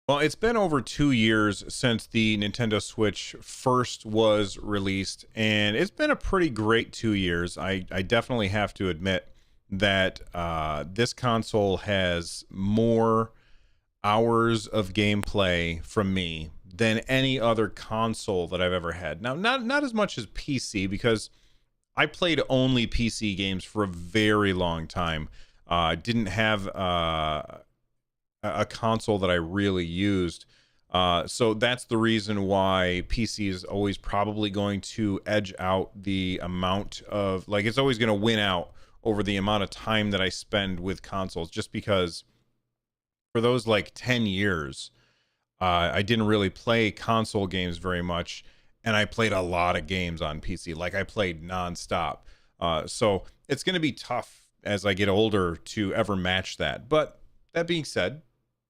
Well, it's been over 2 years since the Nintendo Switch first was released, and it's been a pretty great 2 years. I definitely have to admit that this console has more hours of gameplay from me than any other console that I've ever had. Now, not as much as PC because I played only PC games for a very long time. Didn't have a console that I really used. So that's the reason why PC is always probably going to edge out the amount of, like, it's always going to win out over the amount of time that I spend with consoles, just because for those like 10 years, I didn't really play console games very much. And I played a lot of games on PC. Like, I played nonstop. So it's going to be tough as I get older to ever match that. But that being said,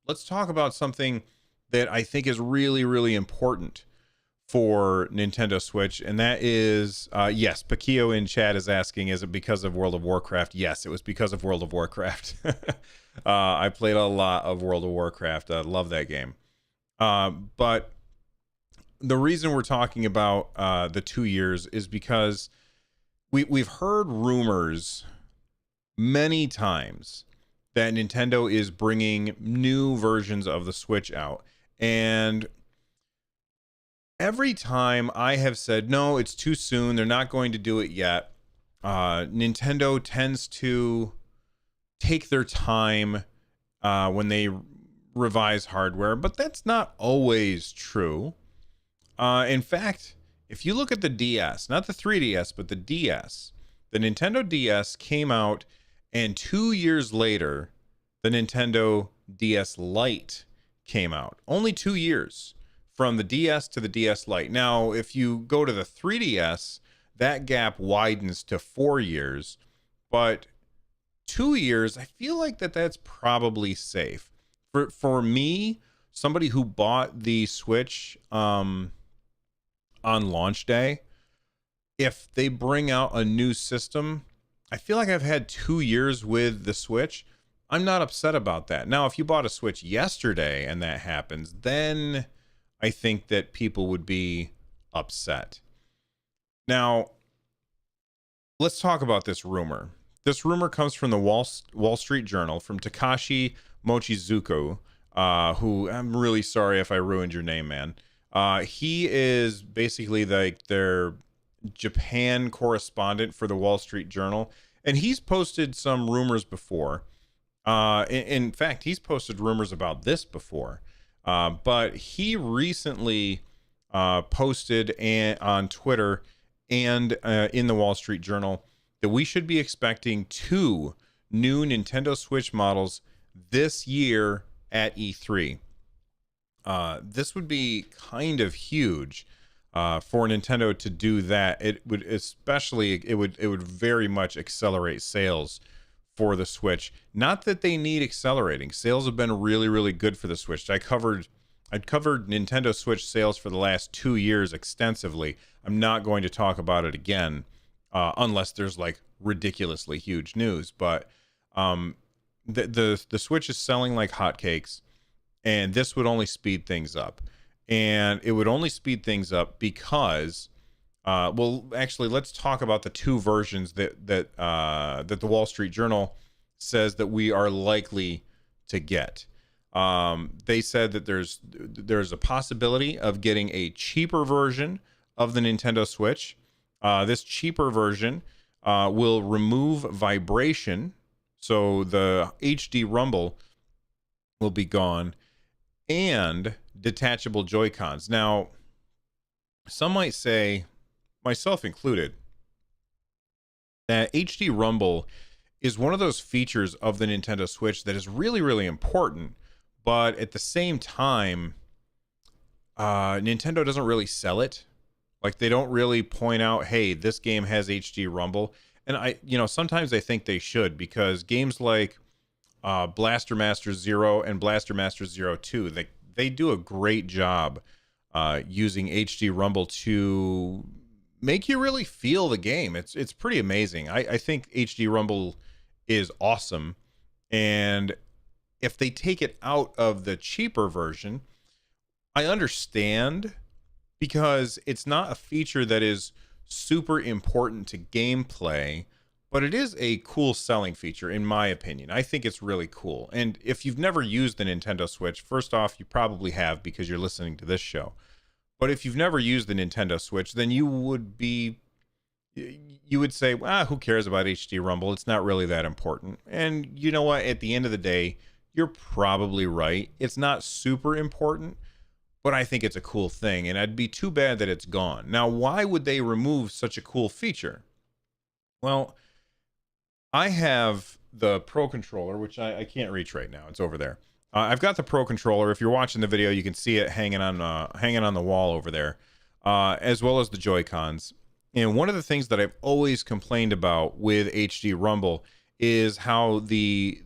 let's talk about something that I think is really, really important for Nintendo Switch, and that is, yes, Pakio in chat is asking, is it because of World of Warcraft? Yes, it was because of World of Warcraft. I played a lot of World of Warcraft. I love that game. But the reason we're talking about the 2 years is because we've heard rumors many times that Nintendo is bringing new versions of the Switch out. And every time I have said, no, it's too soon, they're not going to do it yet, Nintendo tends to take their time when they revise hardware, but that's not always true. In fact, if you look at the DS, not the 3DS, but the DS, the Nintendo DS came out, and 2 years later, the Nintendo DS Lite came out. Only 2 years from the DS to the DS Lite. Now, if you go to the 3DS, that gap widens to 4 years, but 2 years, I feel like that's probably safe. For me, somebody who bought the Switch on launch day, if they bring out a new system, I feel like I've had 2 years with the Switch. I'm not upset about that. Now, if you bought a Switch yesterday and that happens, then I think that people would be upset. Now, let's talk about this rumor. This rumor comes from the Wall Street Journal, from Takashi Mochizuki, who, I'm really sorry if I ruined your name, man. He is basically like their Japan correspondent for the Wall Street Journal, and he's posted some rumors before. In fact, he's posted rumors about this before. But he recently posted on Twitter and in the Wall Street Journal that we should be expecting 2 new Nintendo Switch models this year at E3. This would be kind of huge for Nintendo to do that. It would very much accelerate sales for the Switch. Not that they need accelerating. Sales have been really, really good for the Switch. I'd covered Nintendo Switch sales for the last 2 years extensively. I'm not going to talk about it again unless there's like ridiculously huge news. But the Switch is selling like hotcakes, and this would only speed things up. And it would only speed things up because well, actually, let's talk about the 2 versions that the Wall Street Journal says that we are likely to get. They said that there's a possibility of getting a cheaper version of the Nintendo Switch. This cheaper version will remove vibration, so the HD rumble will be gone, and detachable Joy-Cons. Now, some might say, myself included, that HD rumble is one of those features of the Nintendo Switch that is really, really important, but at the same time, Nintendo doesn't really sell it. Like, they don't really point out, hey, this game has HD rumble. And sometimes I think they should, because games like Blaster Master Zero and Blaster Master Zero 2, they do a great job using HD rumble to make you really feel the game. It's pretty amazing. I think HD rumble is awesome, and if they take it out of the cheaper version, I understand, because it's not a feature that is super important to gameplay, but it is a cool selling feature, in my opinion. I think it's really cool. And if you've never used the Nintendo Switch, first off, you probably have because you're listening to this show. But if you've never used the Nintendo Switch, then you would say, who cares about HD Rumble? It's not really that important. And you know what? At the end of the day, you're probably right. It's not super important, but I think it's a cool thing, and it'd be too bad that it's gone. Now, why would they remove such a cool feature? Well, I have the Pro Controller, which I can't reach right now. It's over there. I've got the Pro Controller. If you're watching the video, you can see it hanging on the wall over there, as well as the Joy-Cons. And one of the things that I've always complained about with HD Rumble is how the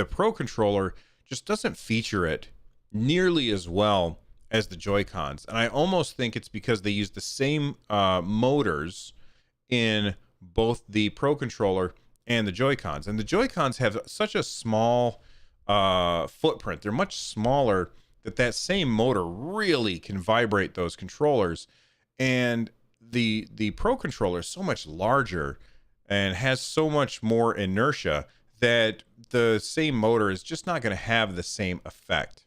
Pro Controller just doesn't feature it nearly as well as the Joy-Cons. And I almost think it's because they use the same motors in both the Pro Controller and the Joy-Cons. And the Joy-Cons have such a small footprint. They're much smaller that same motor really can vibrate those controllers. And the Pro Controller is so much larger and has so much more inertia that the same motor is just not going to have the same effect.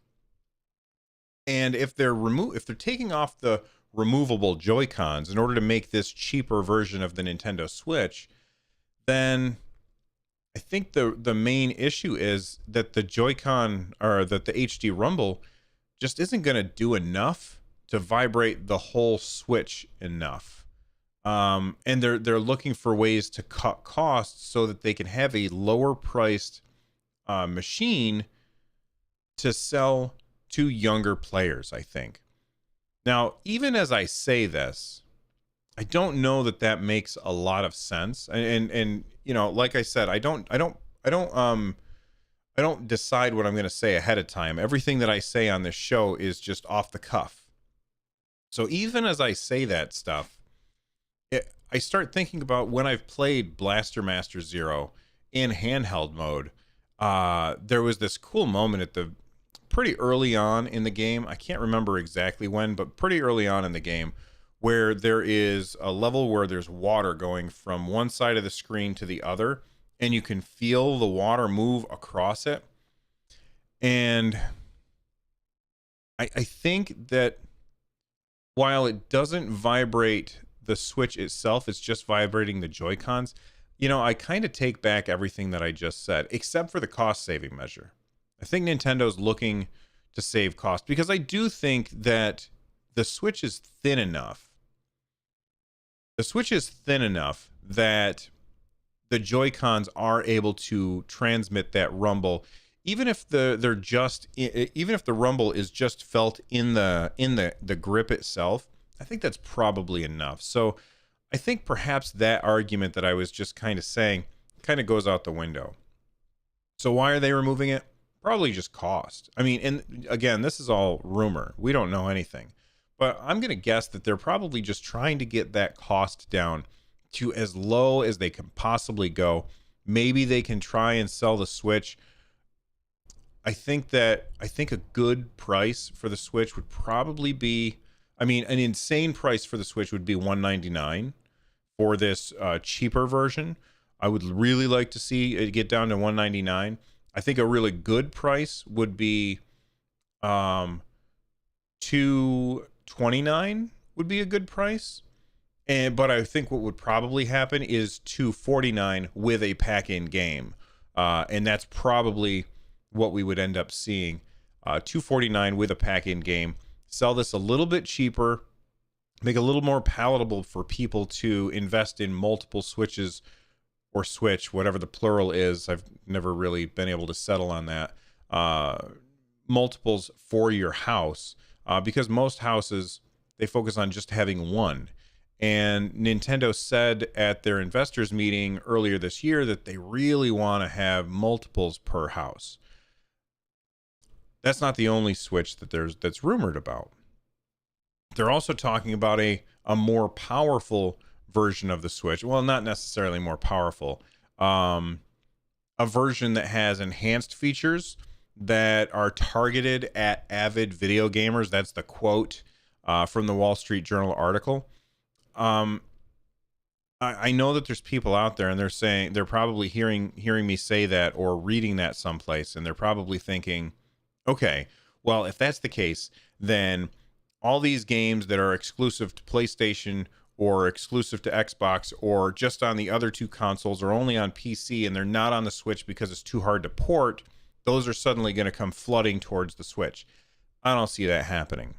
And if they're taking off the removable Joy-Cons in order to make this cheaper version of the Nintendo Switch, then I think the main issue is that the Joy-Con, or that the HD Rumble just isn't going to do enough to vibrate the whole Switch enough. And they're looking for ways to cut costs so that they can have a lower priced machine to sell to younger players, I think. Now, even as I say this, I don't know that makes a lot of sense. And you know, like I said, I don't decide what I'm going to say ahead of time. Everything that I say on this show is just off the cuff. So even as I say that stuff, I start thinking about when I've played Blaster Master Zero in handheld mode. There was this cool moment at the pretty early on in the game. I can't remember exactly when, but pretty early on in the game, where there is a level where there's water going from one side of the screen to the other, and you can feel the water move across it. And I think that while it doesn't vibrate the Switch itself, it's just vibrating the Joy-Cons. You know, I kind of take back everything that I just said, except for the cost-saving measure. I think Nintendo's looking to save cost, because I do think that the Switch is thin enough. The Switch is thin enough that the Joy-Cons are able to transmit that rumble, even if even if the rumble is just felt in the grip itself. I think that's probably enough. So I think perhaps that argument that I was just kind of saying kind of goes out the window. So why are they removing it? Probably just cost. I mean, and again, this is all rumor. We don't know anything. But I'm going to guess that they're probably just trying to get that cost down to as low as they can possibly go. Maybe they can try and sell the Switch. I think a good price for the Switch would probably be, I mean, an insane price for the Switch would be $199 for this cheaper version. I would really like to see it get down to $199. I think a really good price would be $229 would be a good price. But I think what would probably happen is $249 with a pack-in game. And that's probably what we would end up seeing. $249 with a pack-in game. Sell this a little bit cheaper, make it a little more palatable for people to invest in multiple Switches, or Switch, whatever the plural is. I've never really been able to settle on that. Multiples for your house, because most houses, they focus on just having one. And Nintendo said at their investors meeting earlier this year that they really want to have multiples per house. That's not the only Switch that's rumored about. They're also talking about a more powerful version of the Switch. Well, not necessarily more powerful. a version that has enhanced features that are targeted at avid video gamers. That's the quote from the Wall Street Journal article. Um, I know that there's people out there, and they're probably hearing me say that or reading that someplace, and they're probably thinking, okay, well, if that's the case, then all these games that are exclusive to PlayStation or exclusive to Xbox or just on the other two consoles or only on PC and they're not on the Switch because it's too hard to port, those are suddenly going to come flooding towards the Switch. I don't see that happening.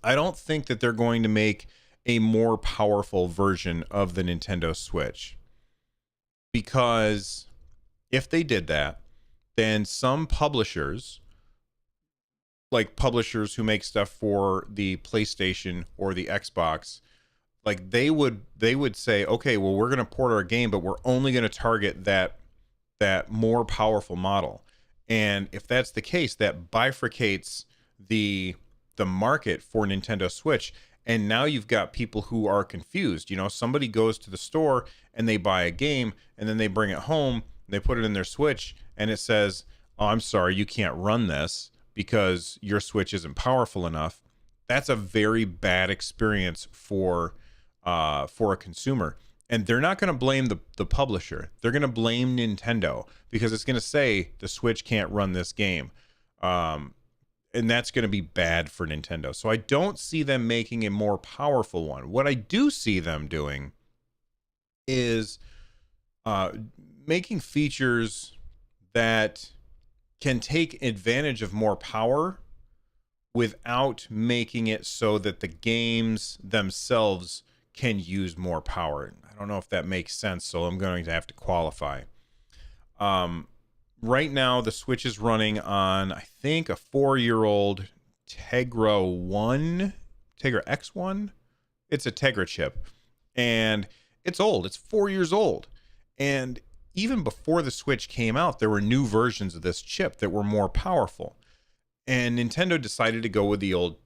I don't think that they're going to make a more powerful version of the Nintendo Switch, because if they did that, then some publishers, like publishers who make stuff for the PlayStation or the Xbox, like they would say, okay, well, we're going to port our game, but we're only going to target that more powerful model. And if that's the case, that bifurcates the market for Nintendo Switch. And now you've got people who are confused. You know, somebody goes to the store and they buy a game and then they bring it home, they put it in their Switch, and it says, oh, I'm sorry, you can't run this because your Switch isn't powerful enough. That's a very bad experience for a consumer. And they're not going to blame the publisher. They're going to blame Nintendo because it's going to say the Switch can't run this game. And that's going to be bad for Nintendo. So I don't see them making a more powerful one. What I do see them doing is making features that can take advantage of more power without making it so that the games themselves can use more power. I don't know if that makes sense, so I'm going to have to qualify. Right now, the Switch is running on, I think, a 4-year-old Tegra X1. It's a Tegra chip, and it's old. It's 4 years old. And even before the Switch came out, there were new versions of this chip that were more powerful. And Nintendo decided to go with the old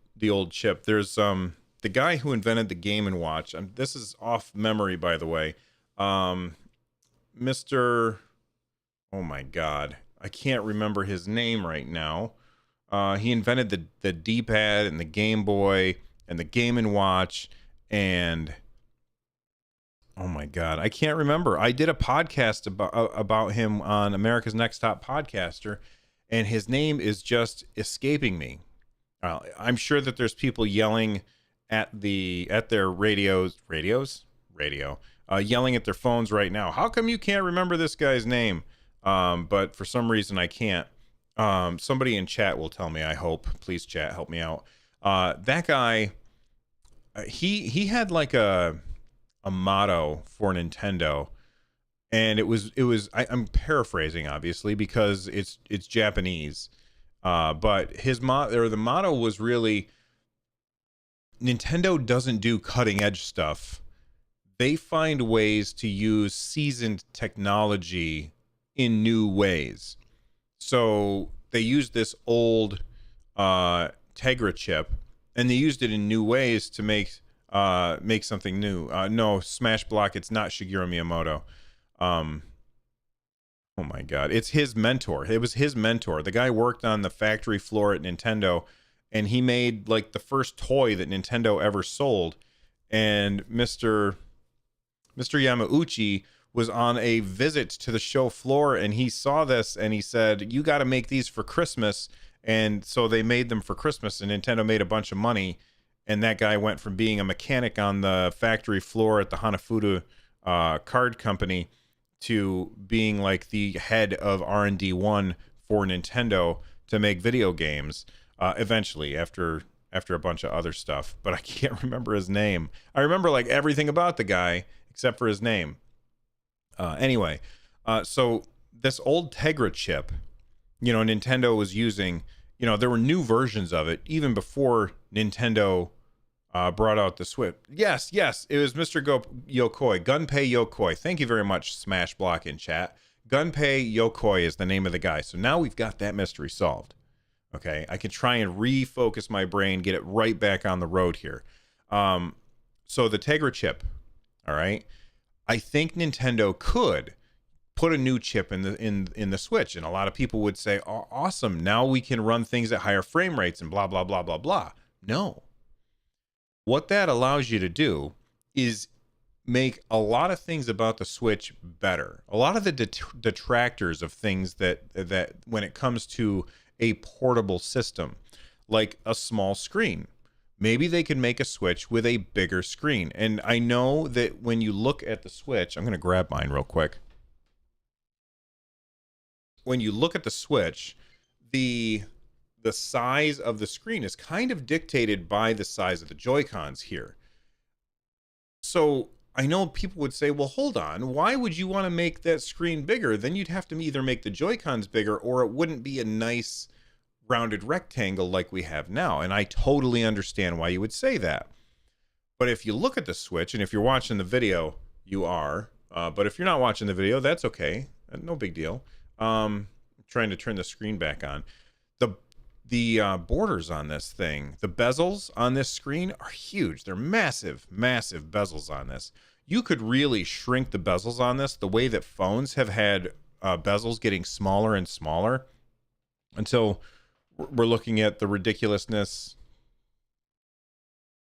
chip. There's the guy who invented the Game & Watch. This is off memory, by the way. Mr. Oh my God, I can't remember his name right now. He invented the D-pad and the Game Boy and the Game & Watch, and oh my God, I can't remember. I did a podcast about him on America's Next Top Podcaster, and his name is just escaping me. I'm sure that there's people yelling at their radio, yelling at their phones right now. How come you can't remember this guy's name? But for some reason I can't. Somebody in chat will tell me, I hope. Please, chat, help me out. That guy, he had like a motto for Nintendo, and it was I'm paraphrasing obviously because it's Japanese. But the motto was really, Nintendo doesn't do cutting edge stuff. They find ways to use seasoned technology in new ways. So they used this old Tegra chip, and they used it in new ways to make something new. No, Smash Block, it's not Shigeru Miyamoto. Oh my God, it's his mentor. It was his mentor. The guy worked on the factory floor at Nintendo, and he made like the first toy that Nintendo ever sold. And Mr. Yamauchi was on a visit to the show floor, and he saw this and he said, you got to make these for Christmas. And so they made them for Christmas, and Nintendo made a bunch of money. And that guy went from being a mechanic on the factory floor at the Hanafuda card company to being like the head of R&D 1 for Nintendo to make video games eventually after a bunch of other stuff. But I can't remember his name. I remember like everything about the guy except for his name. Anyway, so this old Tegra chip, Nintendo was using, there were new versions of it even before Nintendo brought out the Switch. Yes, it was Mr. Yokoi, Gunpei Yokoi. Thank you very much, Smash Block in chat. Gunpei Yokoi is the name of the guy. So now we've got that mystery solved. Okay, I can try and refocus my brain, get it right back on the road here. So the Tegra chip, all right, I think Nintendo could put a new chip in the Switch, and a lot of people would say, "Oh, awesome! Now we can run things at higher frame rates and blah blah blah blah blah." No, what that allows you to do is make a lot of things about the Switch better. A lot of the detractors of things that when it comes to a portable system, like a small screen. Maybe they could make a Switch with a bigger screen. And I know that when you look at the Switch, I'm going to grab mine real quick. When you look at the Switch, the size of the screen is kind of dictated by the size of the Joy-Cons here. So I know people would say, well, hold on, why would you want to make that screen bigger? Then you'd have to either make the Joy-Cons bigger, or it wouldn't be a nice rounded rectangle like we have now. And I totally understand why you would say that. But if you look at the Switch, and if you're watching the video, you are. But if you're not watching the video, that's okay. No big deal. I'm trying to turn the screen back on. The borders on this thing, the bezels on this screen are huge. They're massive, massive bezels on this. You could really shrink the bezels on this the way that phones have had bezels getting smaller and smaller until we're looking at the ridiculousness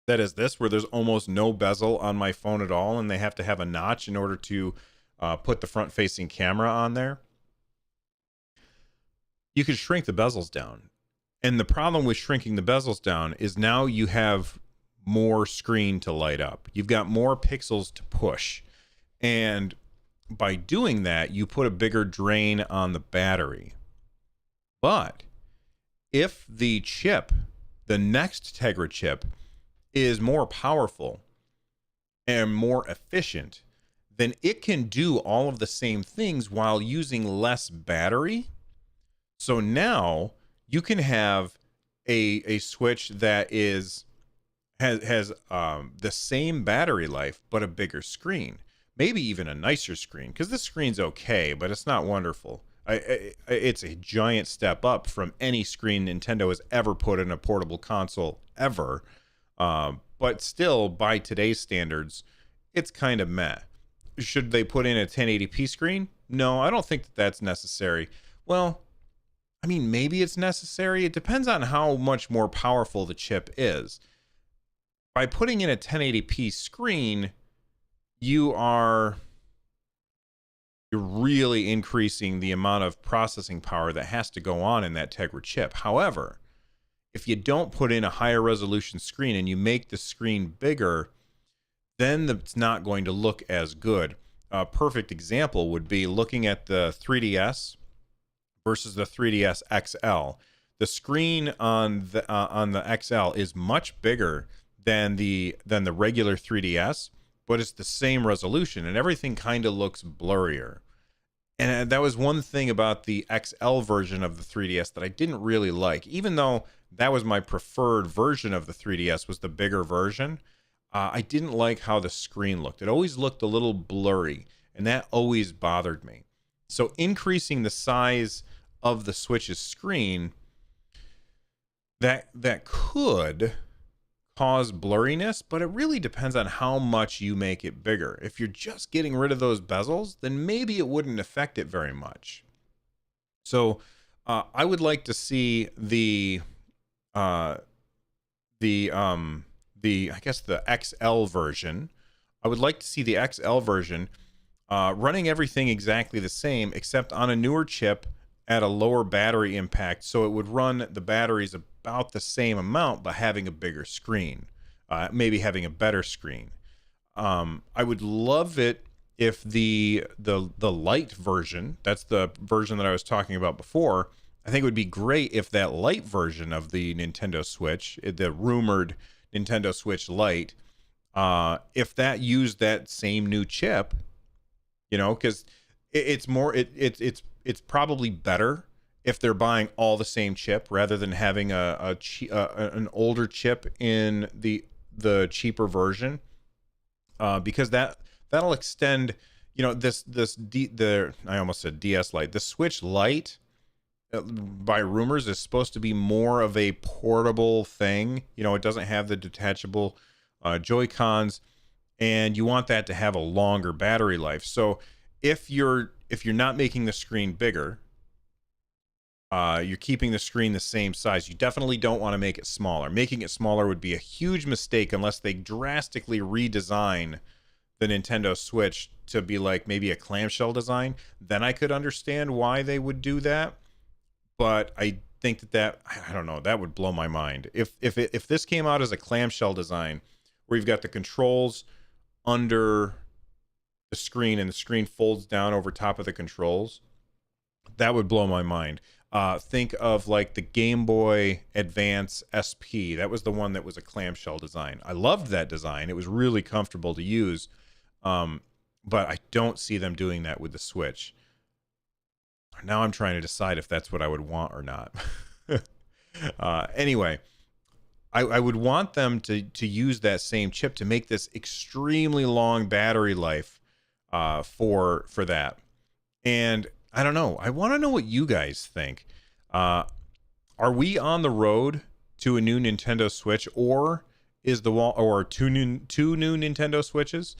that is this, where there's almost no bezel on my phone at all, and they have to have a notch in order to put the front-facing camera on there. You could shrink the bezels down. And the problem with shrinking the bezels down is now you have more screen to light up. You've got more pixels to push. And by doing that, you put a bigger drain on the battery. But if the chip, the next Tegra chip, is more powerful and more efficient, then it can do all of the same things while using less battery. So now you can have a Switch that has the same battery life but a bigger screen, maybe even a nicer screen, because this screen's okay, but it's not wonderful. It's a giant step up from any screen Nintendo has ever put in a portable console ever, but still, by today's standards, it's kind of meh. Should they put in a 1080p screen? No, I don't think that that's necessary. Well, I mean, maybe it's necessary. It depends on how much more powerful the chip is. By putting in a 1080p screen, you're really increasing the amount of processing power that has to go on in that Tegra chip. However, if you don't put in a higher resolution screen and you make the screen bigger, then it's not going to look as good. A perfect example would be looking at the 3DS versus the 3DS XL. The screen on the XL is much bigger than the regular 3DS, but it's the same resolution, and everything kind of looks blurrier. And that was one thing about the XL version of the 3DS that I didn't really like, even though that was my preferred version of the 3DS, was the bigger version. I didn't like how the screen looked. It always looked a little blurry, and that always bothered me. So increasing the size of the Switch's screen, that could cause blurriness, but it really depends on how much you make it bigger. If you're just getting rid of those bezels, then maybe it wouldn't affect it very much. So I would like to see the I guess the XL version. I would like to see the XL version running everything exactly the same, except on a newer chip at a lower battery impact, so it would run the batteries about the same amount but having a bigger screen, maybe having a better screen. I would love it if the light version, that's the version that I was talking about before, I think it would be great if that light version of the Nintendo Switch, the rumored Nintendo Switch Lite, if that used that same new chip, because it's probably better if they're buying all the same chip rather than having an older chip in the cheaper version, because that'll extend. I almost said DS Lite. The Switch Lite, by rumors, is supposed to be more of a portable thing. It doesn't have the detachable Joy-Cons, and you want that to have a longer battery life. So if if you're not making the screen bigger, you're keeping the screen the same size. You definitely don't want to make it smaller. Making it smaller would be a huge mistake unless they drastically redesign the Nintendo Switch to be like maybe a clamshell design. Then I could understand why they would do that. But I think that I don't know, that would blow my mind. If this came out as a clamshell design where you've got the controls under the screen and the screen folds down over top of the controls, that would blow my mind. Think of like the Game Boy Advance SP. That was the one that was a clamshell design. I loved that design. It was really comfortable to use. But I don't see them doing that with the Switch. Now I'm trying to decide if that's what I would want or not. Anyway, I would want them to use that same chip to make this extremely long battery life for that. And I don't know. I want to know what you guys think. Are we on the road to a new Nintendo Switch, or is the two new Nintendo Switches,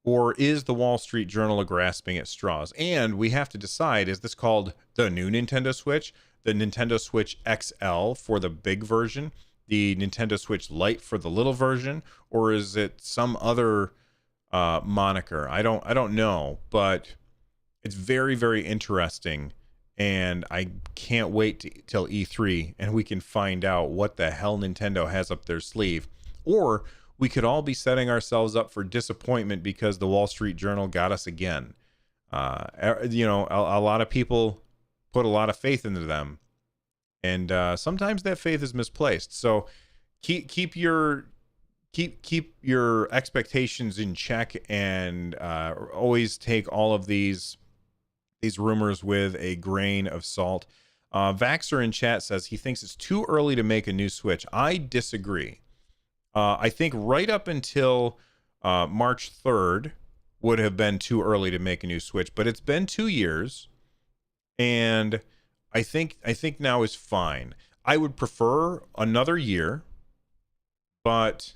or is the Wall Street Journal grasping at straws? And we have to decide: is this called the new Nintendo Switch, the Nintendo Switch XL for the big version, the Nintendo Switch Lite for the little version, or is it some other moniker? I don't know, but it's very, very interesting, and I can't wait till E3 and we can find out what the hell Nintendo has up their sleeve. Or we could all be setting ourselves up for disappointment because the Wall Street Journal got us again. You know, a lot of people put a lot of faith into them, and sometimes that faith is misplaced. So keep your expectations in check, and always take all of these rumors with a grain of salt. Vaxer in chat says he thinks it's too early to make a new Switch. I disagree. I think right up until March 3rd would have been too early to make a new Switch, but it's been 2 years, and I think now is fine. I would prefer another year, but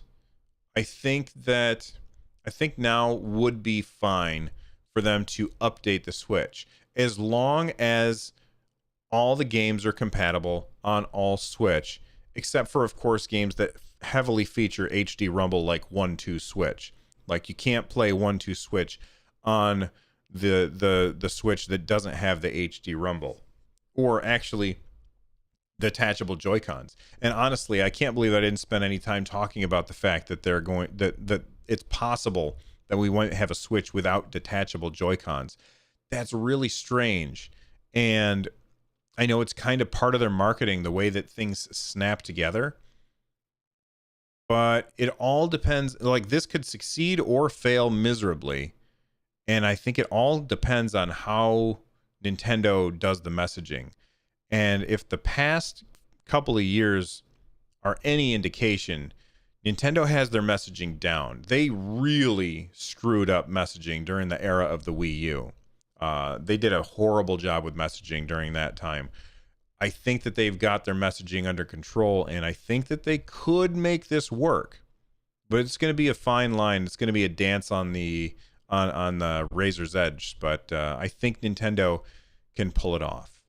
I think now would be fine for them to update the Switch, as long as all the games are compatible on all Switch, except for, of course, games that heavily feature HD Rumble, like 1-2 Switch. Like, you can't play 1-2 Switch on the Switch that doesn't have the HD Rumble, or actually detachable Joy-Cons. And honestly, I can't believe I didn't spend any time talking about the fact that that it's possible that we won't have a Switch without detachable Joy-Cons. That's really strange. And I know it's kind of part of their marketing, the way that things snap together. But it all depends. Like, this could succeed or fail miserably. And I think it all depends on how Nintendo does the messaging. And if the past couple of years are any indication, Nintendo has their messaging down. They really screwed up messaging during the era of the Wii U. They did a horrible job with messaging during that time. I think that they've got their messaging under control, and I think that they could make this work. But it's going to be a fine line. It's going to be a dance on the razor's edge. But I think Nintendo can pull it off.